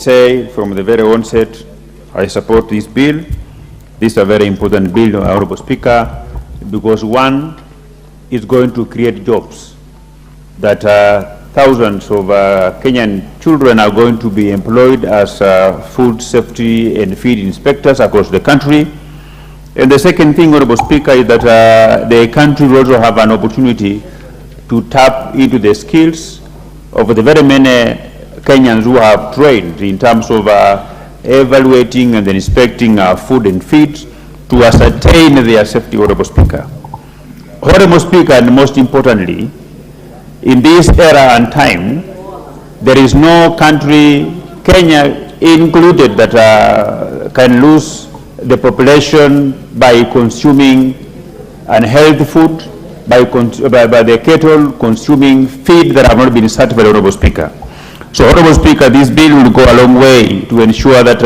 Say from the very onset, I support this bill. This is a very important bill, Honorable Speaker, because one is going to create jobs that thousands of Kenyan children are going to be employed as food safety and feed inspectors across the country. And the second thing, Honorable Speaker, is that the country will also have an opportunity to tap into the skills of the very many Kenyans who have trained in terms of evaluating and then inspecting food and feed to ascertain their safety, Honorable Speaker. Honorable Speaker, and most importantly, in this era and time, there is no country, Kenya included, that can lose the population by consuming unhealthy food, by the cattle consuming feed that have not been certified, Honorable Speaker. So, Honorable Speaker, this bill will go a long way to ensure that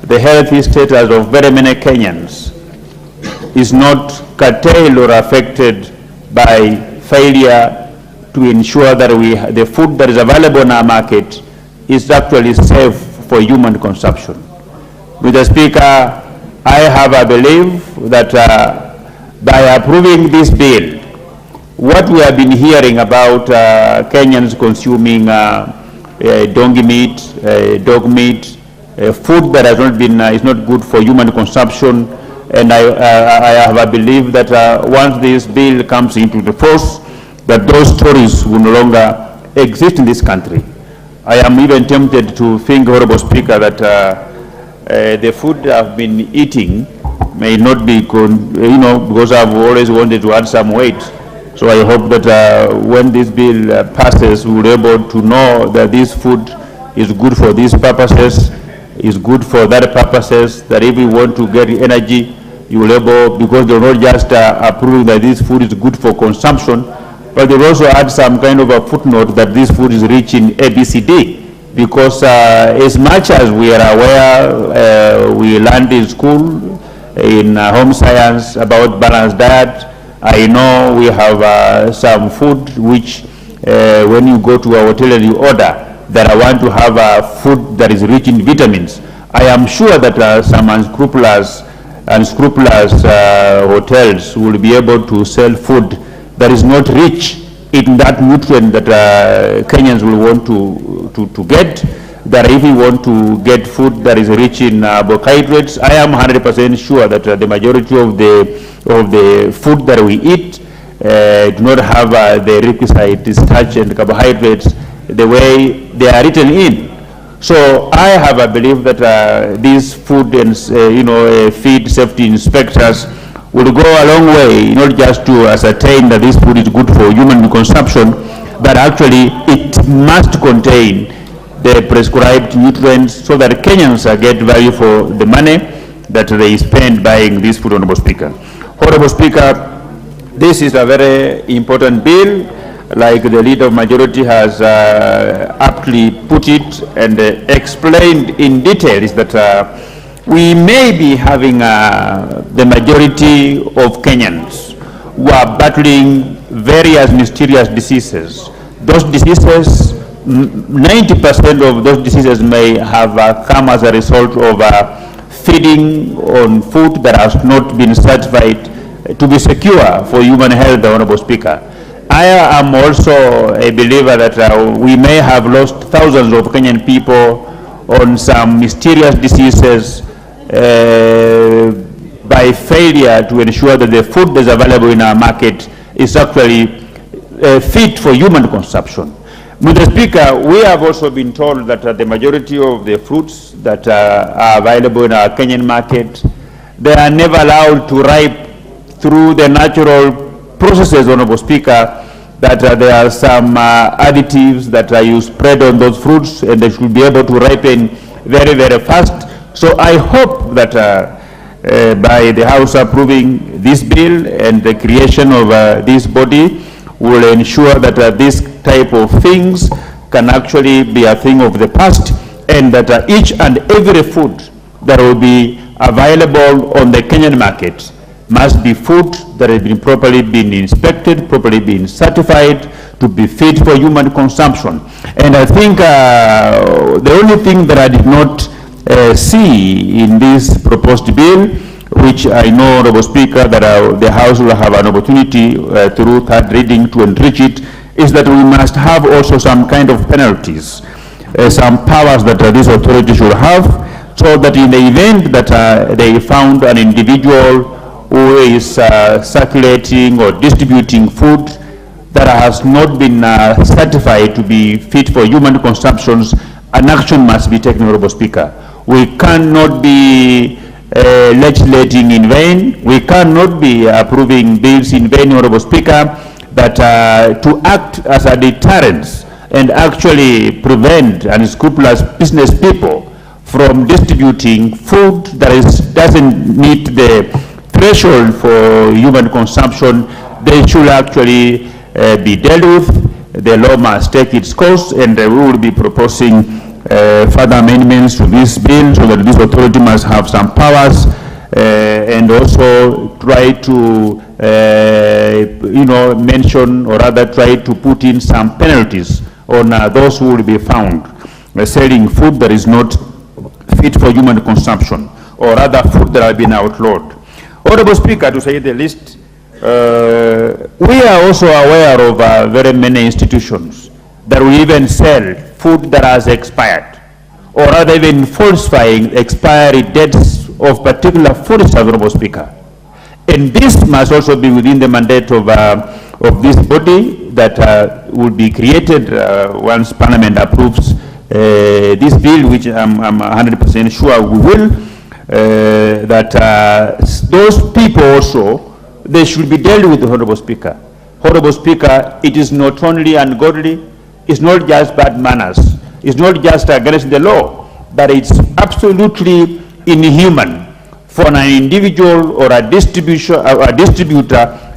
the healthy status of very many Kenyans is not curtailed or affected by failure to ensure that the food that is available in our market is actually safe for human consumption. Mr. Speaker, I have a belief that by approving this bill, what we have been hearing about Kenyans consuming donkey meat, dog meat, food that has not been is not good for human consumption, and I have a belief that once this bill comes into the force, that those stories will no longer exist in this country. I am even tempted to think, Honorable Speaker, that the food I've been eating may not be good, because I've always wanted to add some weight. So I hope that when this bill passes, we'll be able to know that this food is good for these purposes, is good for that purposes, that if we want to get energy, you will be able, because they're not just approving that this food is good for consumption, but they'll also add some kind of a footnote that this food is rich in ABCD, because as much as we are aware, we learned in school, in home science about balanced diet. I know we have some food which when you go to a hotel and you order that I want to have food that is rich in vitamins. I am sure that some unscrupulous hotels will be able to sell food that is not rich in that nutrient that Kenyans will want to get. That if we want to get food that is rich in carbohydrates, I am 100% sure that the majority of the food that we eat do not have the requisite starch and carbohydrates the way they are written in. So I have a belief that these food and feed safety inspectors will go a long way, not just to ascertain that this food is good for human consumption, but actually it must contain the prescribed nutrients so that Kenyans get value for the money that they spend buying this food, Honorable Speaker. Honorable Speaker, this is a very important bill, like the Leader of Majority has aptly put it and explained in detail, is that we may be having the majority of Kenyans who are battling various mysterious diseases. Those diseases, 90% of those diseases may have come as a result of feeding on food that has not been certified to be secure for human health, Honorable Speaker. I am also a believer that we may have lost thousands of Kenyan people on some mysterious diseases by failure to ensure that the food that is available in our market is actually fit for human consumption. Mr. Speaker, we have also been told that the majority of the fruits that are available in our Kenyan market, they are never allowed to ripe through the natural processes, Honorable Speaker, that there are some additives that you spread on those fruits and they should be able to ripen very, very fast. So I hope that by the House approving this bill and the creation of this body will ensure that this type of things can actually be a thing of the past, and that each and every food that will be available on the Kenyan market must be food that has been properly inspected, properly been certified to be fit for human consumption. And I think the only thing that I did not see in this proposed bill, which I know, Honorable Speaker, that the House will have an opportunity through third reading to enrich it, is that we must have also some kind of penalties, some powers that this authority should have, so that in the event that they found an individual who is circulating or distributing food that has not been certified to be fit for human consumptions, an action must be taken, Honorable Speaker. We cannot be legislating in vain. We cannot be approving bills in vain, Honorable Speaker, that to act as a deterrent and actually prevent unscrupulous business people from distributing food that doesn't meet the threshold for human consumption. They should actually be dealt with. The law must take its course, and we will be proposing further amendments to this bill so that this authority must have some powers and also try to mention, or rather try to put in some penalties on those who will be found selling food that is not fit for human consumption, or rather food that have been outlawed. Honorable Speaker, to say the least, we are also aware of very many institutions that will even sell food that has expired, or rather even falsifying expiry dates of particular food, Honorable Speaker. And this must also be within the mandate of this body that will be created once Parliament approves this bill, which I'm 100% sure we will, that those people also, they should be dealt with, Honorable Speaker. Honorable Speaker, it is not only ungodly, it's not just bad manners, it's not just against the law, but it's absolutely inhuman for an individual or a distributor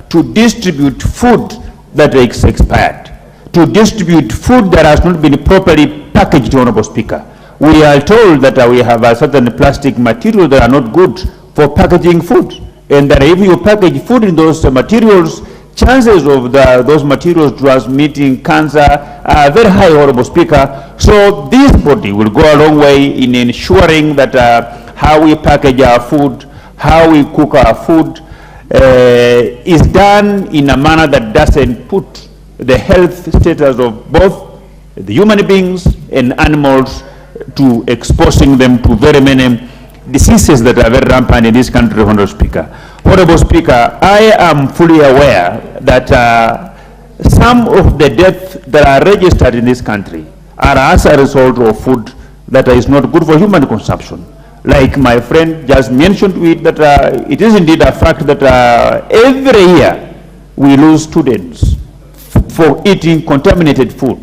to distribute food that is expired, to distribute food that has not been properly packaged, Honorable Speaker. We are told that we have a certain plastic materials that are not good for packaging food, and that if you package food in those materials, chances of those materials transmitting cancer are very high, Honorable Speaker. So this body will go a long way in ensuring that how we package our food, how we cook our food, is done in a manner that doesn't put the health status of both the human beings and animals to exposing them to very many diseases that are very rampant in this country, Honorable Speaker. Honorable Speaker, I am fully aware that some of the deaths that are registered in this country are as a result of food that is not good for human consumption. Like my friend just mentioned it, that it is indeed a fact that every year we lose students for eating contaminated food.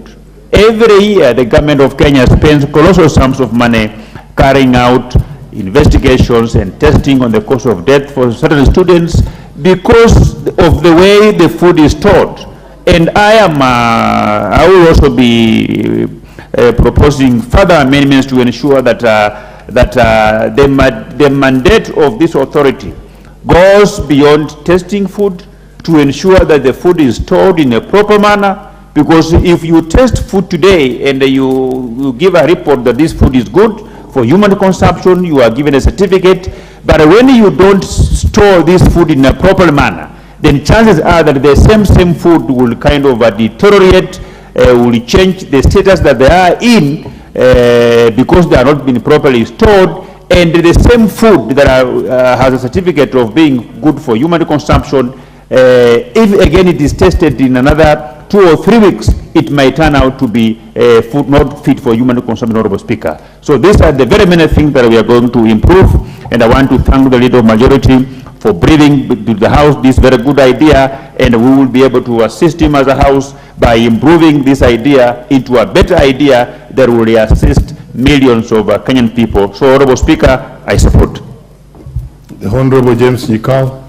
Every year the government of Kenya spends colossal sums of money carrying out investigations and testing on the cause of death for certain students because of the way the food is stored. And I will also be proposing further amendments to ensure that the mandate of this authority goes beyond testing food to ensure that the food is stored in a proper manner. Because if you test food today and you give a report that this food is good for human consumption, you are given a certificate, but when you don't store this food in a proper manner, then chances are that the same food will kind of deteriorate, will change the status that they are in because they are not being properly stored, and the same food that has a certificate of being good for human consumption, if again it is tested in another 2 or 3 weeks, it might turn out to be food not fit for human consumption, Honorable Speaker. So these are the very many things that we are going to improve, and I want to thank the Leader of Majority for bringing to the House this very good idea, and we will be able to assist him as a House by improving this idea into a better idea that will assist millions of Kenyan people. So, Honorable Speaker, I support. The Honorable James Nyikao.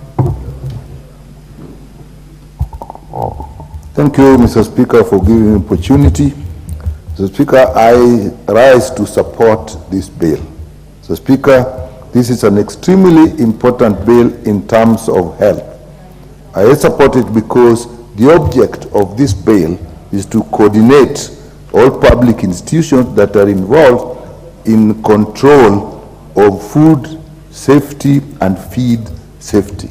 Thank you, Mr. Speaker, for giving me the opportunity. Mr. Speaker, I rise to support this bill. Mr. Speaker, this is an extremely important bill in terms of health. I support it because the object of this bill is to coordinate all public institutions that are involved in control of food safety and feed safety.